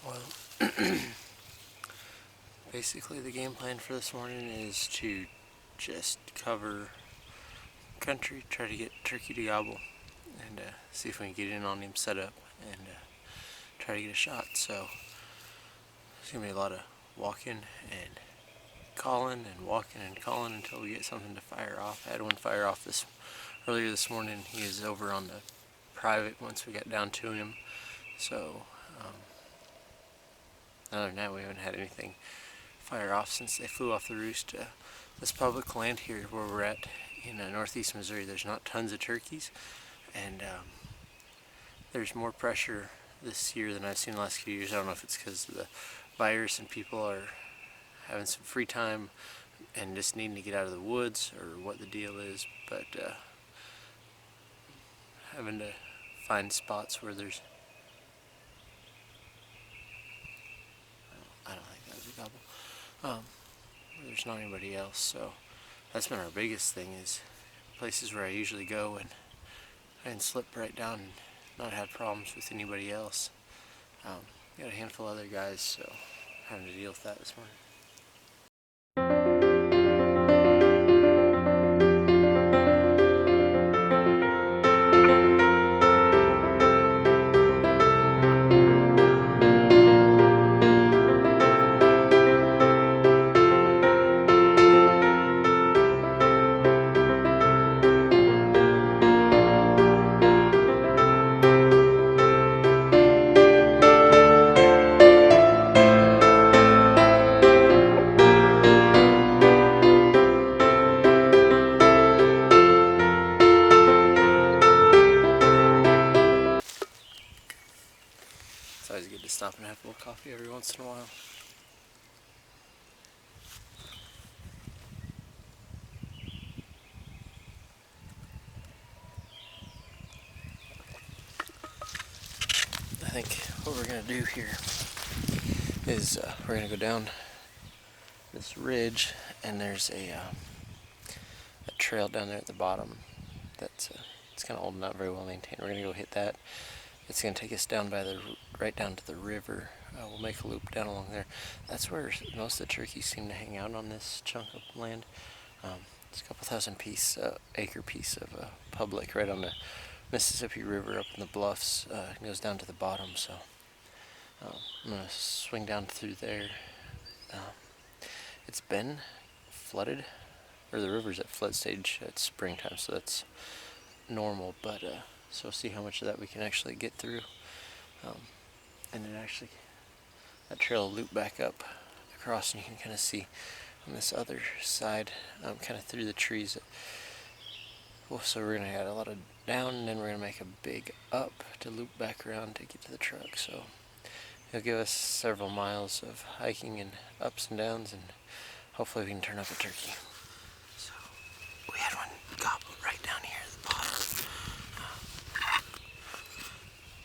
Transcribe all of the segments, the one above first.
Well, basically the game plan for this morning is to just cover country, try to get turkey to gobble, and see if we can get in on him, set up, and try to get a shot. So it's going to be a lot of walking and calling and walking and calling until we get something to fire off. I had one fire off earlier this morning. He was over on the private once we got down to him. So other than that, we haven't had anything fire off since they flew off the roost. This public land here where we're at in northeast Missouri, there's not tons of turkeys, and there's more pressure this year than I've seen the last few years. I don't know if it's because of the virus and people are having some free time and just needing to get out of the woods or what the deal is, but having to find spots where there's, I don't think that was a gobble, where there's not anybody else. So that's been our biggest thing, is places where I usually go and I can slip right down and not have problems with anybody else. Got a handful of other guys, so having to deal with that this morning. It's always good to stop and have a little coffee every once in a while. I think what we're going to do here is we're going to go down this ridge, and there's a trail down there at the bottom that's it's kind of old, not very well maintained. We're going to go hit that. It's going to take us down by right down to the river. We'll make a loop down along there. That's where most of the turkeys seem to hang out on this chunk of land. It's a couple thousand acre piece of public right on the Mississippi River up in the bluffs. It goes down to the bottom, so I'm going to swing down through there. It's been flooded, or the river's at flood stage at springtime, so that's normal, but so see how much of that we can actually get through. And then actually that trail will loop back up across, and you can kind of see on this other side, kind of through the trees. So we're going to add a lot of down, and then we're going to make a big up to loop back around to get to the truck. So it'll give us several miles of hiking and ups and downs, and hopefully we can turn up a turkey. So we had one gobble right down here at the bottom.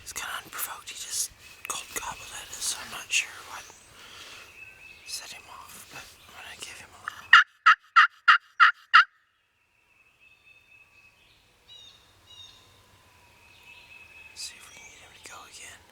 It's kind of unprovoked. He just cold gobbled at us, so I'm not sure what set him off, but I'm going to give him a little. See if we can get him to go again.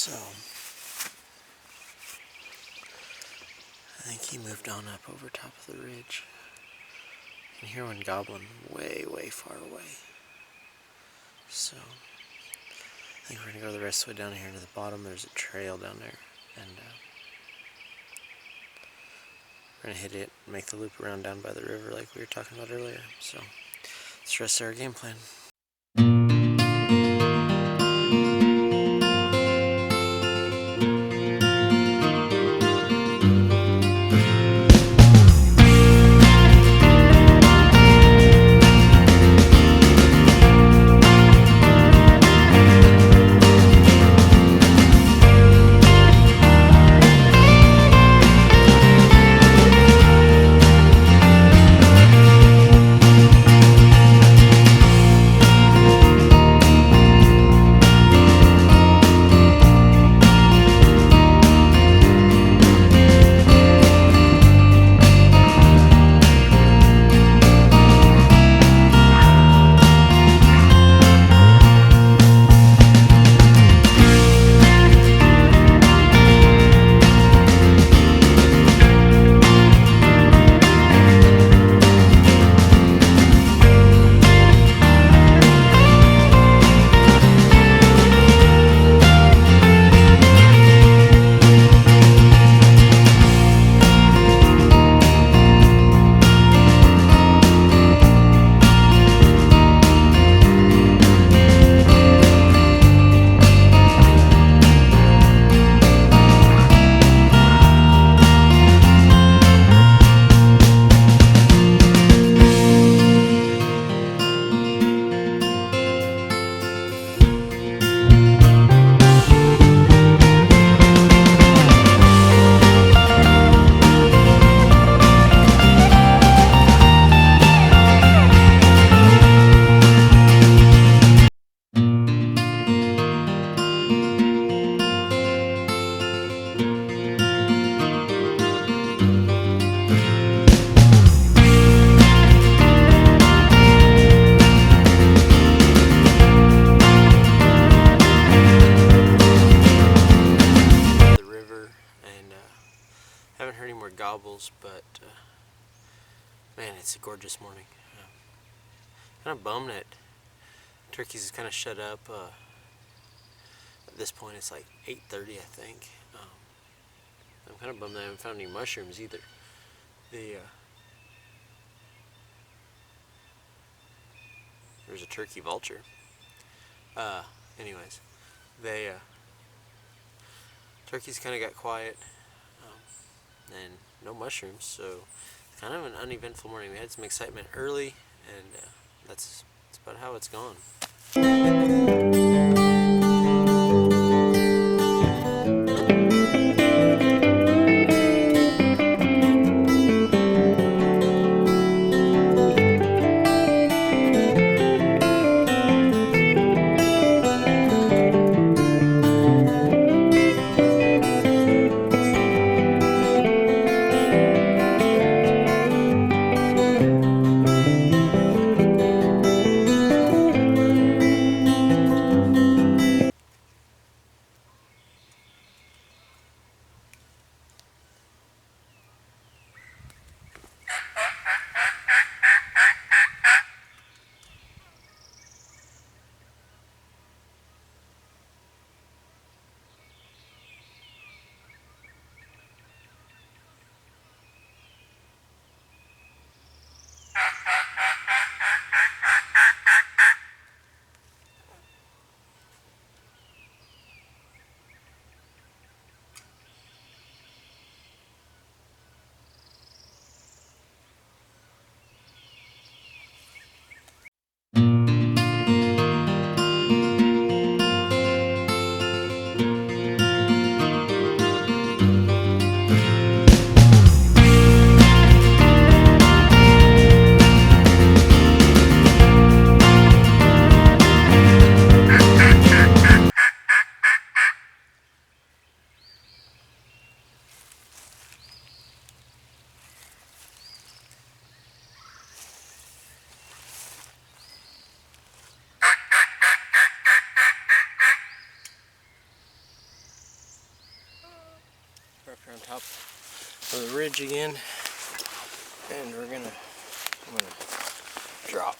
So I think he moved on up over top of the ridge. You can hear one gobbling way, way far away. So I think we're going to go the rest of the way down here to the bottom. There's a trail down there, and we're going to hit it and make the loop around down by the river like we were talking about earlier. So that's the rest of our game plan. Haven't heard any more gobbles, but man, it's a gorgeous morning. Kind of bummed that turkeys is kind of shut up. At this point, it's like 8:30, I think. I'm kind of bummed that I haven't found any mushrooms either. There's a turkey vulture. Anyways, turkeys kind of got quiet. And no mushrooms, so kind of an uneventful morning. We had some excitement early, and that's about how it's gone. We're on top of the ridge again, and I'm gonna drop.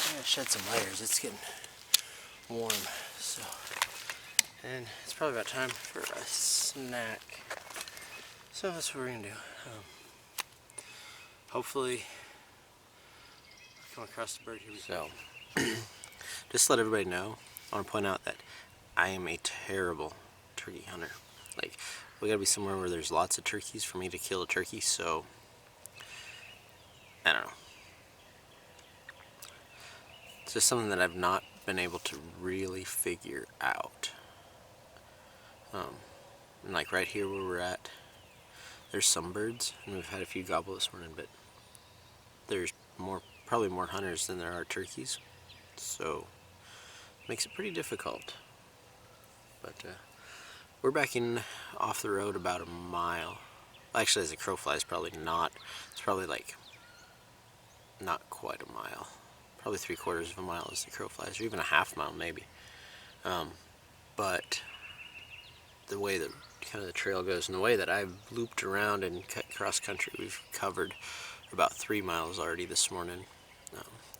I'm gonna shed some layers. It's getting warm, so, and it's probably about time for a snack. So that's what we're gonna do. Hopefully, come across the bird here. So, just to let everybody know, I want to point out that I am a terrible turkey hunter. Like, we gotta be somewhere where there's lots of turkeys for me to kill a turkey, so I don't know. It's just something that I've not been able to really figure out. And like right here where we're at, there's some birds, and we've had a few gobble this morning, but there's probably more hunters than there are turkeys, so it makes it pretty difficult. But we're backing off the road about a mile. Actually, as the crow flies, probably not. It's probably like not quite a mile. Probably 3/4 of a mile as the crow flies, or even a half mile maybe. But the way that kind of the trail goes, and the way that I've looped around and cut cross country, we've covered about 3 miles already this morning.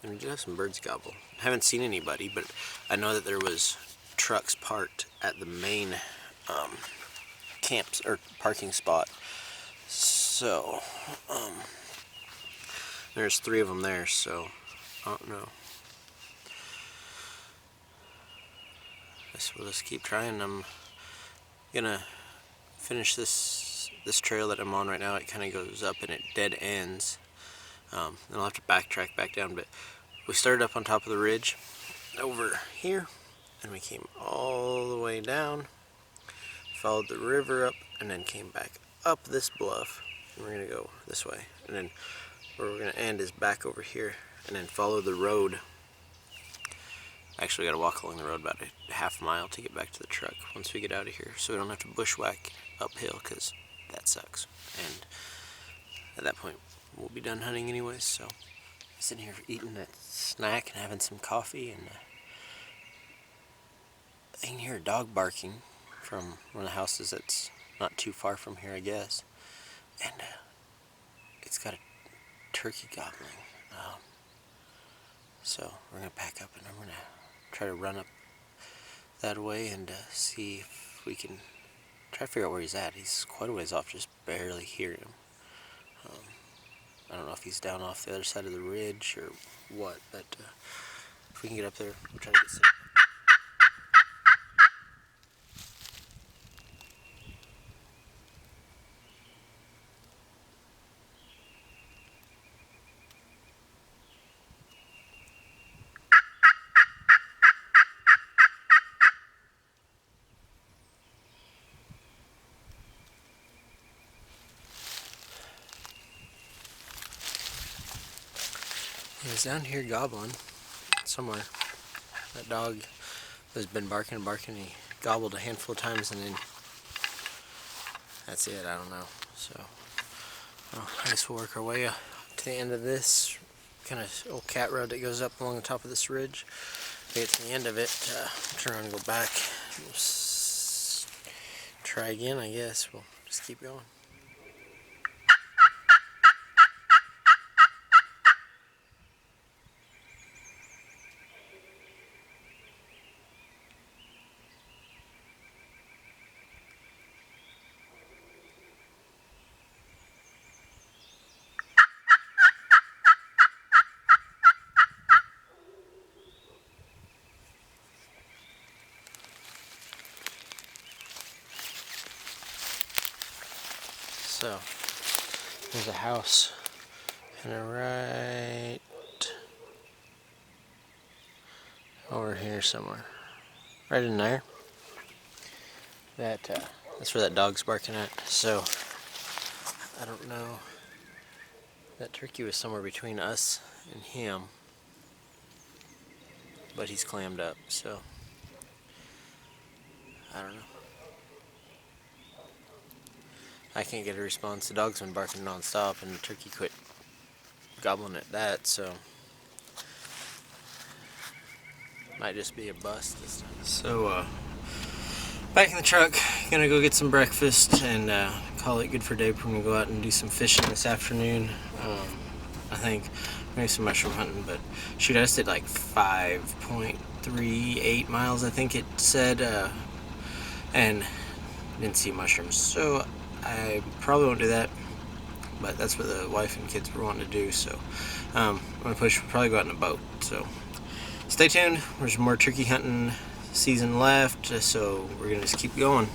And we did have some birds gobble. I haven't seen anybody, but I know that there was trucks parked at the main camps or parking spot. So there's 3 of them there, so I don't know. We'll just keep trying. I'm gonna finish this trail that I'm on right now. It kind of goes up and it dead ends. Then I'll have to backtrack back down, but we started up on top of the ridge over here, and we came all the way down, followed the river up, and then came back up this bluff, and we're gonna go this way, and then where we're gonna end is back over here, and then follow the road. Actually, we gotta walk along the road about a half mile to get back to the truck once we get out of here, so we don't have to bushwhack uphill, because that sucks. And at that point, we'll be done hunting anyways, so I'm sitting here eating that snack and having some coffee, and I can hear a dog barking from one of the houses that's not too far from here, I guess, and it's got a turkey gobbling. So we're gonna pack up, and I'm gonna try to run up that way and see if we can try to figure out where he's at. He's quite a ways off, just barely hear him. I don't know if he's down off the other side of the ridge or what, but if we can get up there, we'll try to get some. He's down here gobbling somewhere. That dog has been barking and barking. He gobbled a handful of times, and then that's it. I don't know. So I guess we'll work our way to the end of this kind of old cat road that goes up along the top of this ridge. We get to the end of it, turn around and go back. Try again, I guess. We'll just keep going. So, there's a house kind of right over here somewhere. Right in there. That's where that dog's barking at. So, I don't know. That turkey was somewhere between us and him. But he's clammed up, so I don't know. I can't get a response. The dog's been barking non-stop, and the turkey quit gobbling at that, so might just be a bust this time. So Back in the truck, gonna go get some breakfast and call it good for day. We're gonna go out and do some fishing this afternoon. I think maybe some mushroom hunting, but shoot, I just did like 5.38 miles, I think it said, and didn't see mushrooms, so I probably won't do that, but that's what the wife and kids were wanting to do, so I'm gonna probably go out in a boat. So stay tuned, there's more turkey hunting season left, so we're gonna just keep going.